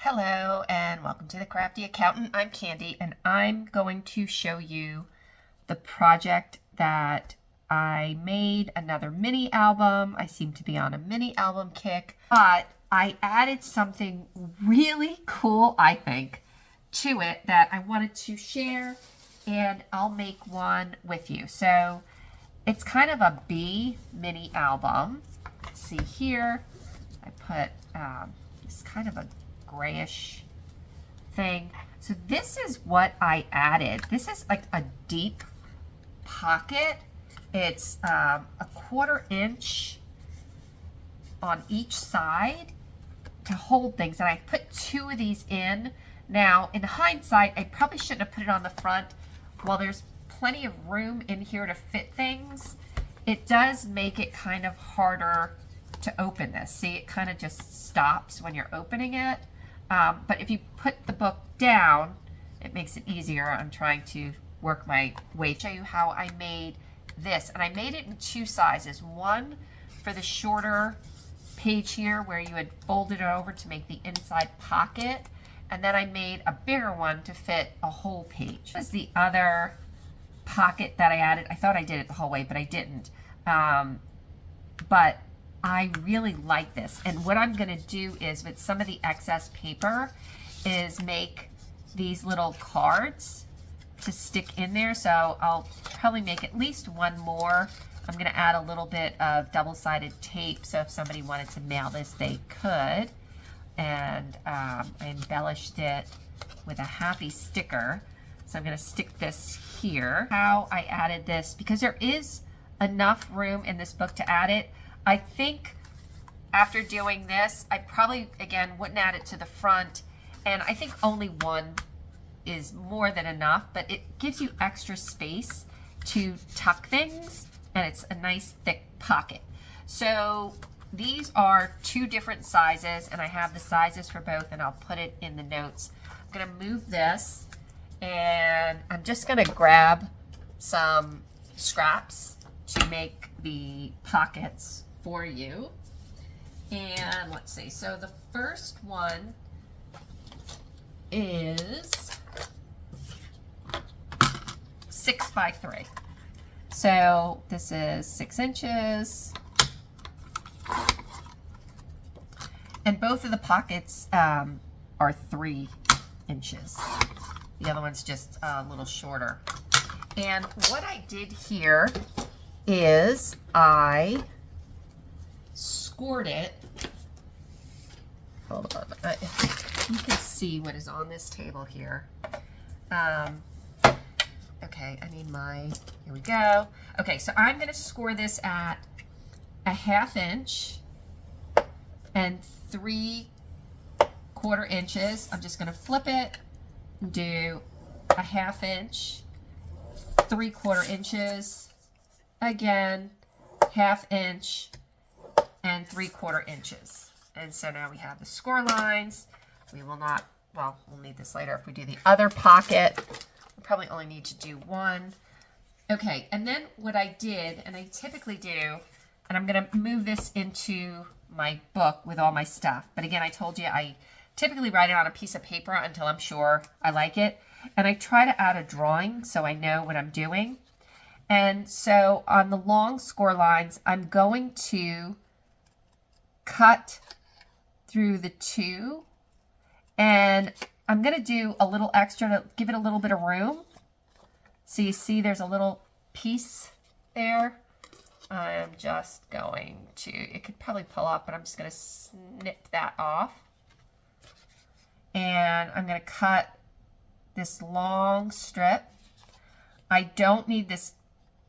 Hello and welcome to the Crafty Accountant. I'm Candy and I'm going to show you the project that I made, another mini album. I seem to be on a mini album kick, but I added something really cool, I think, to it that I wanted to share, and I'll make one with you. So it's kind of a bee mini album. Let's see here. I put this kind of a grayish thing. So this is what I added. This is like a deep pocket. It's a 1/4 inch on each side to hold things, and I put 2 of these in. Now in hindsight, I probably shouldn't have put it on the front. While there's plenty of room in here to fit things, it does make it kind of harder to open this. See, it kind of just stops when you're opening it. But if you put the book down, it makes it easier. I'm trying to work my way to show you how I made this. And I made it in 2 sizes. One for the shorter page here where you had folded it over to make the inside pocket. And then I made a bigger one to fit a whole page. This is the other pocket that I added. I thought I did it the whole way, but I didn't. But I really like this, and what I'm going to do is, with some of the excess paper, is make these little cards to stick in there. So I'll probably make at least one more. I'm going to add a little bit of double-sided tape, so if somebody wanted to mail this, they could. And I embellished it with a happy sticker. So I'm going to stick this here. How I added this, because there is enough room in this book to add it. I think after doing this, I probably, again, wouldn't add it to the front. And I think only one is more than enough, but it gives you extra space to tuck things, and it's a nice thick pocket. So these are 2 different sizes, and I have the sizes for both, and I'll put it in the notes. I'm gonna move this, and I'm just gonna grab some scraps to make the pockets for you. And let's see, so the first one is 6 by 3. So this is 6 inches. And both of the pockets are 3 inches. The other one's just a little shorter. And what I did here is I scored it. Hold on, you can see what is on this table here. Okay, I need here we go. Okay, so I'm gonna score this at a 1/2 inch and 3/4 inches. I'm just gonna flip it and do a 1/2 inch, 3/4 inches, again, 1/2 inch, and 3/4 inches. And so now we have the score lines. We will not, well, we'll need this later if we do the other pocket. We'll probably only need to do 1. Okay, and then what I did, and I typically do, and I'm gonna move this into my book with all my stuff. But again, I told you I typically write it on a piece of paper until I'm sure I like it. And I try to add a drawing so I know what I'm doing. And so on the long score lines, I'm going to cut through the 2, and I'm going to do a little extra to give it a little bit of room. So you see there's a little piece there. I'm just going to, it could probably pull off, but I'm just going to snip that off. And I'm going to cut this long strip. I don't need this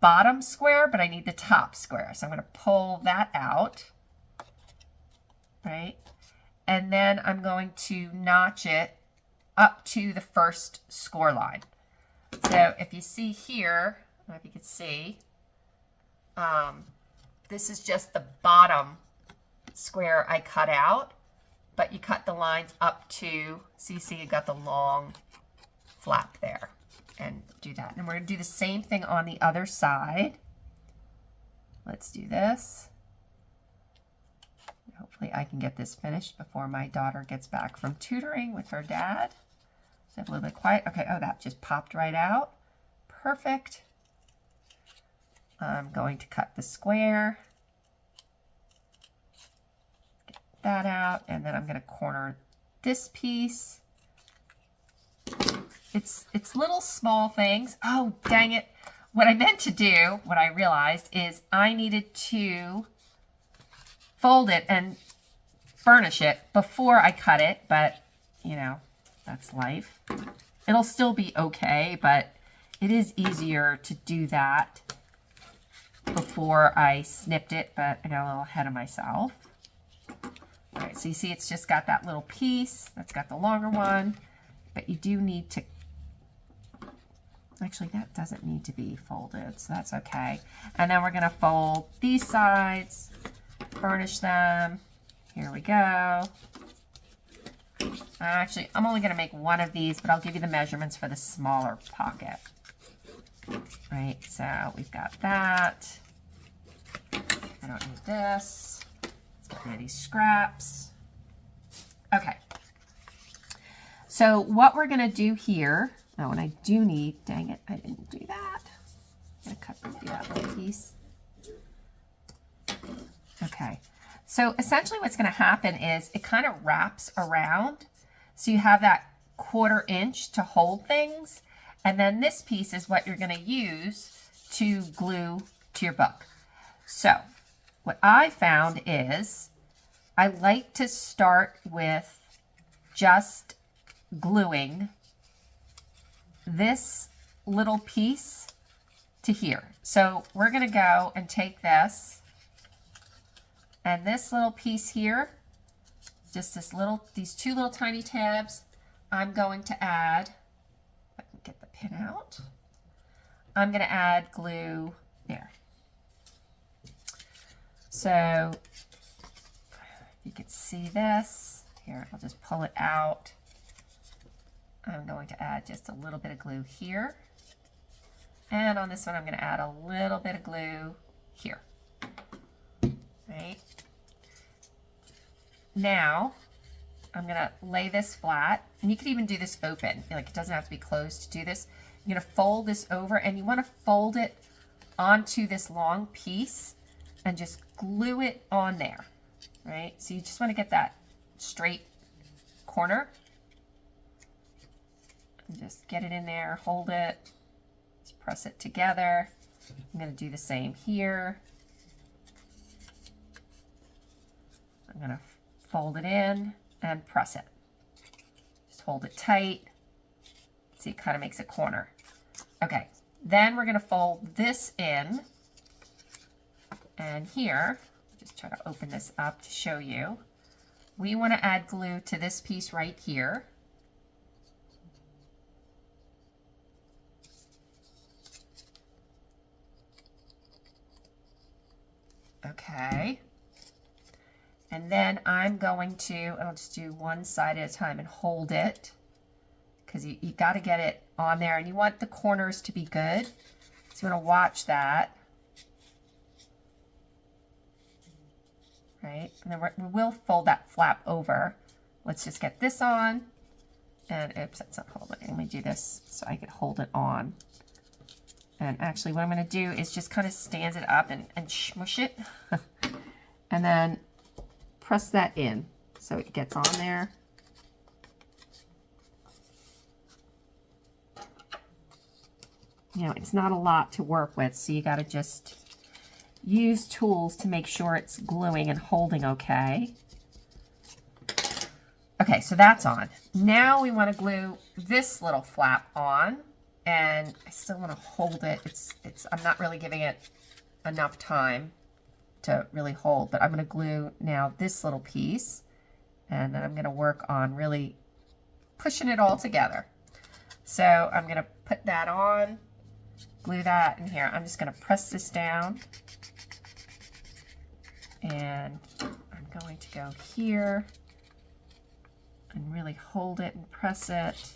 bottom square, but I need the top square. So I'm going to pull that out, right? And then I'm going to notch it up to the first score line. So if you see here, I don't know if you can see, this is just the bottom square I cut out, but you cut the lines up to, so you see you got the long flap there, and do that. And we're going to do the same thing on the other side. Let's do this. Hopefully I can get this finished before my daughter gets back from tutoring with her dad. So a little bit quiet. Okay, oh, that just popped right out. Perfect. I'm going to cut the square. Get that out, and then I'm going to corner this piece. It's little small things. Oh, dang it. What I meant to do, what I realized, is I needed to fold it and burnish it before I cut it, but, you know, that's life. It'll still be okay, but it is easier to do that before I snipped it, but I got a little ahead of myself. All right, so you see it's just got that little piece. That's got the longer one, but you do need to, actually that doesn't need to be folded, so that's okay. And then we're gonna fold these sides, burnish them. Here we go. Actually, I'm only gonna make one of these, but I'll give you the measurements for the smaller pocket. Right, so we've got that. I don't need this. Let's get rid of these scraps. Okay. So what we're gonna do here, oh, and I do need, dang it, I didn't do that. I'm gonna do that little piece. Okay. So essentially what's gonna happen is it kind of wraps around. So you have that 1/4 inch to hold things. And then this piece is what you're going to use to glue to your book. So what I found is I like to start with just gluing this little piece to here. So we're going to go and take this and this little piece here, just these two little tiny tabs, I'm going to add, get the pin out. I'm going to add glue there. So you can see this. Here, I'll just pull it out. I'm going to add just a little bit of glue here. And on this one, I'm going to add a little bit of glue here. Right? Now, I'm going to lay this flat, and you could even do this open. Like, it doesn't have to be closed to do this. I'm going to fold this over, and you want to fold it onto this long piece and just glue it on there, right? So you just want to get that straight corner. And just get it in there, hold it, just press it together. I'm going to do the same here. I'm going to fold it in and press it. Just hold it tight. See, it kind of makes a corner. Okay, then we're going to fold this in. And here, just try to open this up to show you. We want to add glue to this piece right here. Okay. And then I'm going to, I'll just do one side at a time and hold it, because you got to get it on there, and you want the corners to be good. So you want to watch that. Right? And then we will fold that flap over. Let's just get this on. And oops, that's not holding. Let me do this so I can hold it on. And actually what I'm going to do is just kind of stand it up and smush it. And then press that in so it gets on there. You know, it's not a lot to work with, so you got to just use tools to make sure it's gluing and holding okay. Okay, so that's on. Now we want to glue this little flap on, and I still want to hold it. I'm not really giving it enough time to really hold, but I'm going to glue now this little piece, and then I'm going to work on really pushing it all together. So I'm going to put that on, glue that in here. I'm just going to press this down, and I'm going to go here and really hold it and press it,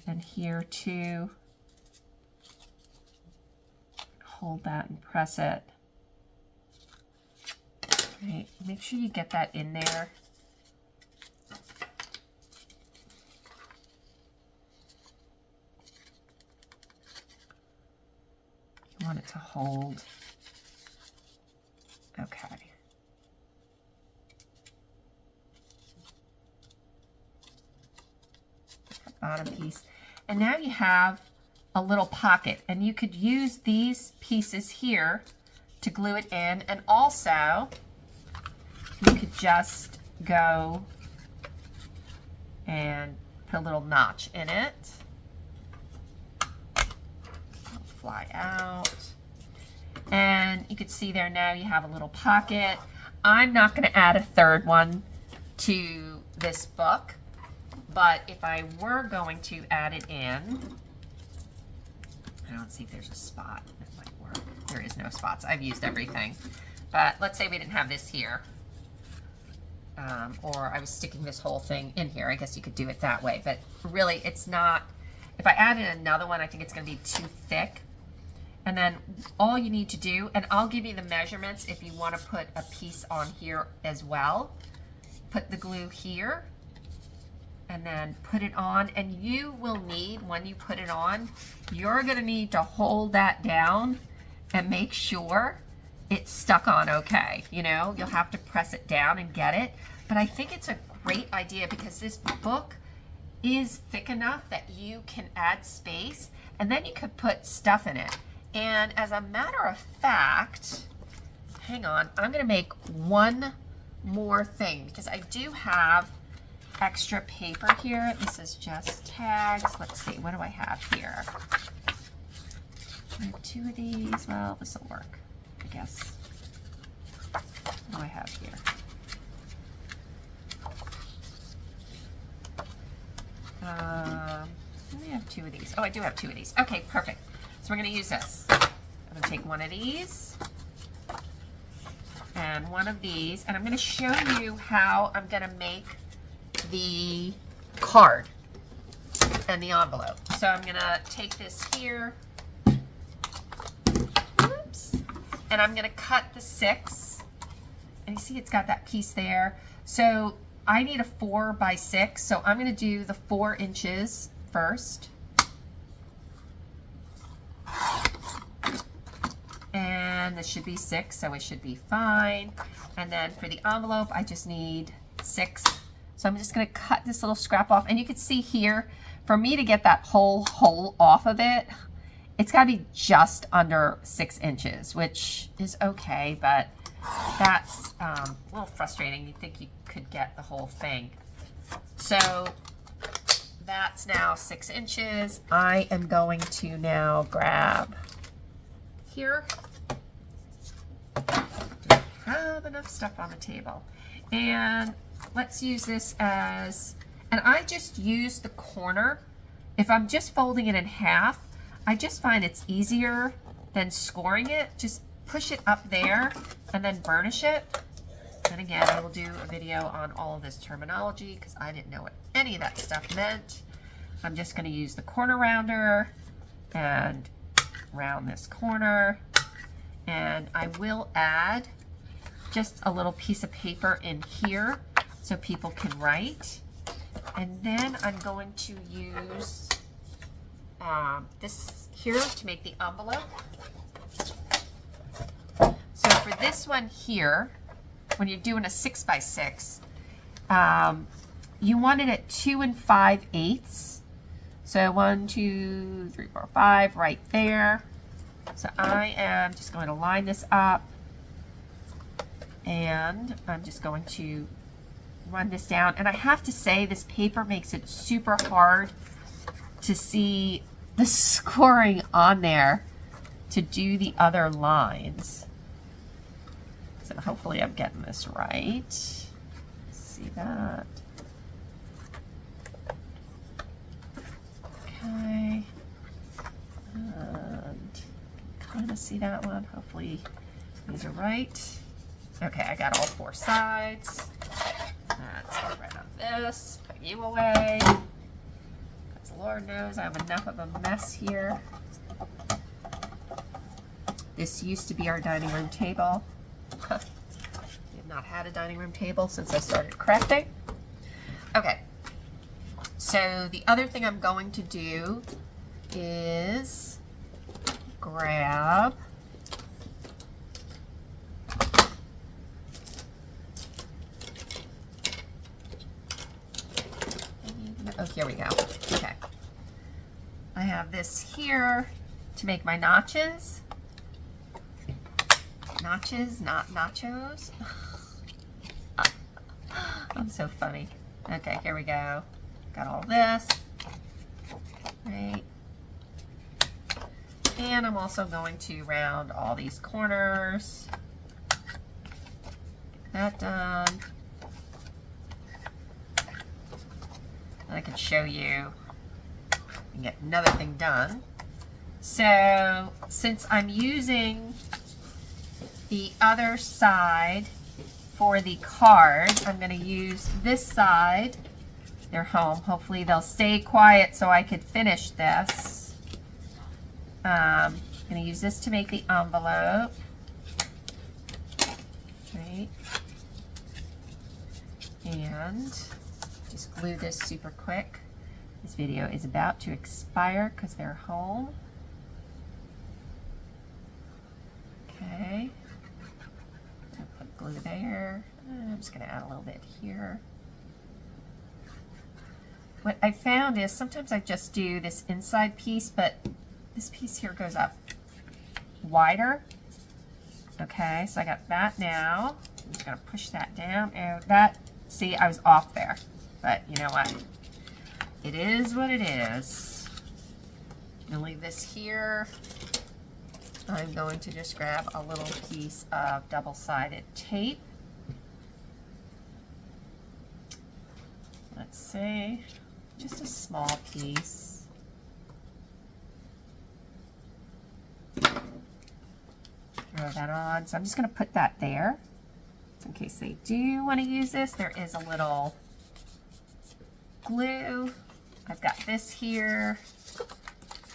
and here too. Hold that and press it. Right, make sure you get that in there. You want it to hold. Okay. Bottom piece. And now you have a little pocket, and you could use these pieces here to glue it in, and also you could just go and put a little notch in it. It'll fly out. And you can see there now you have a little pocket. I'm not going to add a third one to this book, but if I were going to add it in, I don't see if there's a spot that might work. There is no spots. I've used everything. But let's say we didn't have this here. Or I was sticking this whole thing in here. I guess you could do it that way. But really, it's not. If I added another one, I think it's going to be too thick. And then all you need to do, and I'll give you the measurements if you want to put a piece on here as well. Put the glue here. And then put it on, and you will need, when you put it on, you're going to need to hold that down and make sure it's stuck on okay. You know, you'll have to press it down and get it. But I think it's a great idea because this book is thick enough that you can add space, and then you could put stuff in it. And as a matter of fact, hang on, I'm going to make one more thing because I do have extra paper here. This is just tags. Let's see, what do I have here? I have two of these. Well, this will work, I guess. What do I have here? I have two of these. Oh, I do have two of these. Okay, perfect. So we're going to use this. I'm going to take one of these and one of these, and I'm going to show you how I'm going to make the card and the envelope. So I'm going to take this here, oops, and I'm going to cut the 6, and you see it's got that piece there. So I need a 4 by 6, so I'm going to do the 4 inches first. And this should be 6, so it should be fine. And then for the envelope, I just need 6. So I'm just going to cut this little scrap off. And you can see here, for me to get that whole hole off of it, it's got to be just under 6 inches, which is okay, but that's a little frustrating. You'd think you could get the whole thing. So that's now 6 inches. I am going to now grab here. I have enough stuff on the table. And let's use this as, and I just use the corner. If I'm just folding it in half, I just find it's easier than scoring it. Just push it up there and then burnish it. And again, I will do a video on all of this terminology because I didn't know what any of that stuff meant. I'm just going to use the corner rounder and round this corner. And I will add just a little piece of paper in here so people can write. And then I'm going to use this here to make the envelope. So for this one here, when you're doing a 6 by 6, you want it at 2 5/8. So 1, 2, 3, 4, 5 right there. So I am just going to line this up, and I'm just going to run this down. And I have to say, this paper makes it super hard to see the scoring on there to do the other lines. So hopefully I'm getting this right. See that? Okay. And kind of see that one. Hopefully these are right. Okay, I got all 4 sides. Let's get rid of this. Put you away. Because Lord knows I have enough of a mess here. This used to be our dining room table. I've not had a dining room table since I started crafting. Okay, so the other thing I'm going to do is grab oh, here we go. Okay. I have this here to make my notches. Notches, not nachos. I'm so funny. Okay, here we go. Got all this. Right. And I'm also going to round all these corners. Get that done. And I can show you and get another thing done. So since I'm using the other side for the card, I'm going to use this side. They're home. Hopefully they'll stay quiet so I could finish this. I'm going to use this to make the envelope. Right. And just glue this super quick. This video is about to expire because they're home. Okay. I'll put glue there. I'm just going to add a little bit here. What I found is sometimes I just do this inside piece, but this piece here goes up wider. Okay, so I got that now. I'm just going to push that down. And that, see, I was off there. But you know what? It is what it is. I'm going to leave this here. I'm going to just grab a little piece of double-sided tape. Let's see, just a small piece. Throw that on. So I'm just going to put that there. In case they do want to use this, there is a little glue. I've got this here.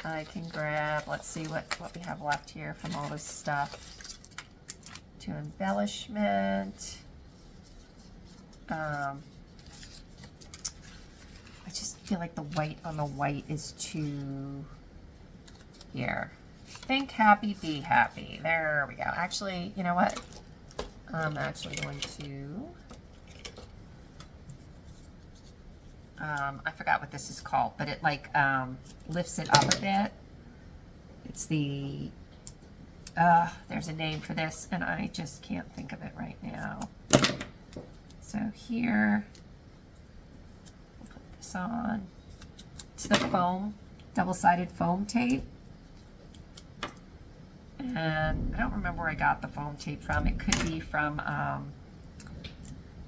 I can grab, let's see what we have left here from all this stuff. To embellishment. I just feel like the white on the white is too, here. Think happy, be happy. There we go. Actually, you know what? I'm actually going to, I forgot what this is called, but it like lifts it up a bit. It's the, there's a name for this and I just can't think of it right now. So here, we'll put this on. It's the foam, double-sided foam tape. And I don't remember where I got the foam tape from. It could be from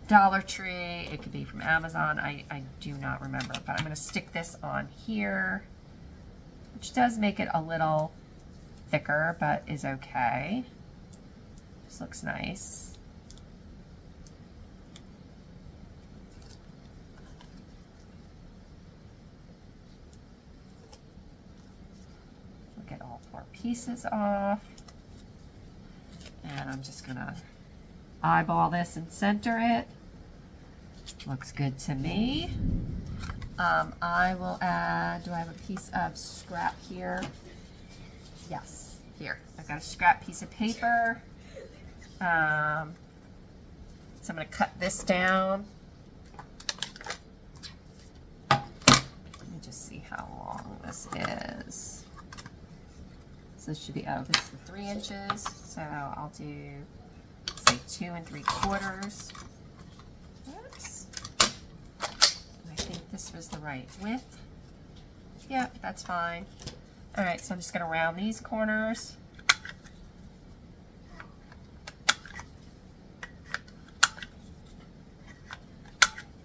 Dollar Tree. It could be from Amazon. I do not remember. But I'm going to stick this on here, which does make it a little thicker, but is okay. This looks nice. Get all 4 pieces off, and I'm just gonna eyeball this and center it. Looks good to me. I will add, do I have a piece of scrap here? Yes, here. I've got a scrap piece of paper. So I'm gonna cut this down. Let me just see how long this is. So this should be, oh, this is the 3 inches. So I'll do, say, 2 3/4. Oops. I think this was the right width. Yep, that's fine. All right, so I'm just going to round these corners.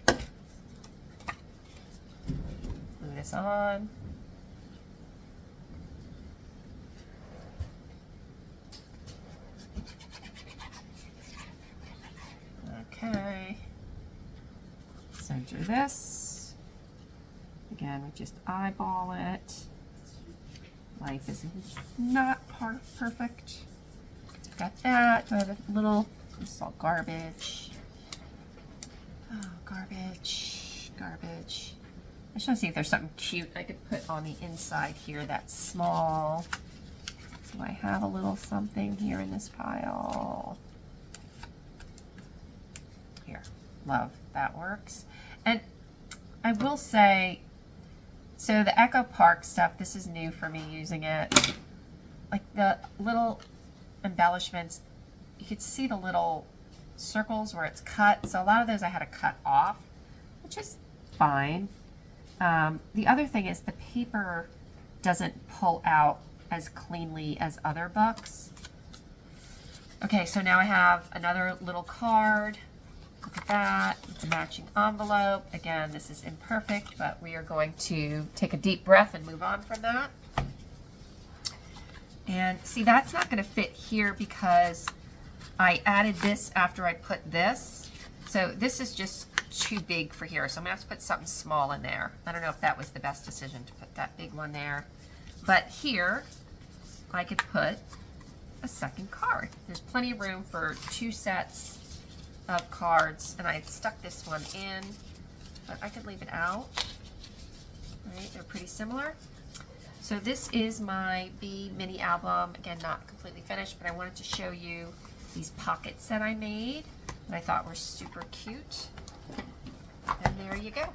Glue this on. Okay, center this. Again, we just eyeball it. Life is not perfect. Got that. Do I have a little This is all garbage. Oh, garbage, garbage. I just want to see if there's something cute I could put on the inside here that's small. Do I have a little something here in this pile? Here, love, that works. And I will say, so the Echo Park stuff, this is new for me using it. Like the little embellishments, you could see the little circles where it's cut. So a lot of those I had to cut off, which is fine. The other thing is the paper doesn't pull out as cleanly as other books. Okay, so now I have another little card. Look at that, with the matching envelope. Again, this is imperfect, but we are going to take a deep breath and move on from that. And see, that's not going to fit here because I added this after I put this. So this is just too big for here. So I'm going to have to put something small in there. I don't know if that was the best decision to put that big one there. But here, I could put a second card. There's plenty of room for 2 sets of cards, and I stuck this one in, but I could leave it out. Right, they're pretty similar. So this is my Bee mini album. Again, not completely finished, but I wanted to show you these pockets that I made that I thought were super cute. And there you go.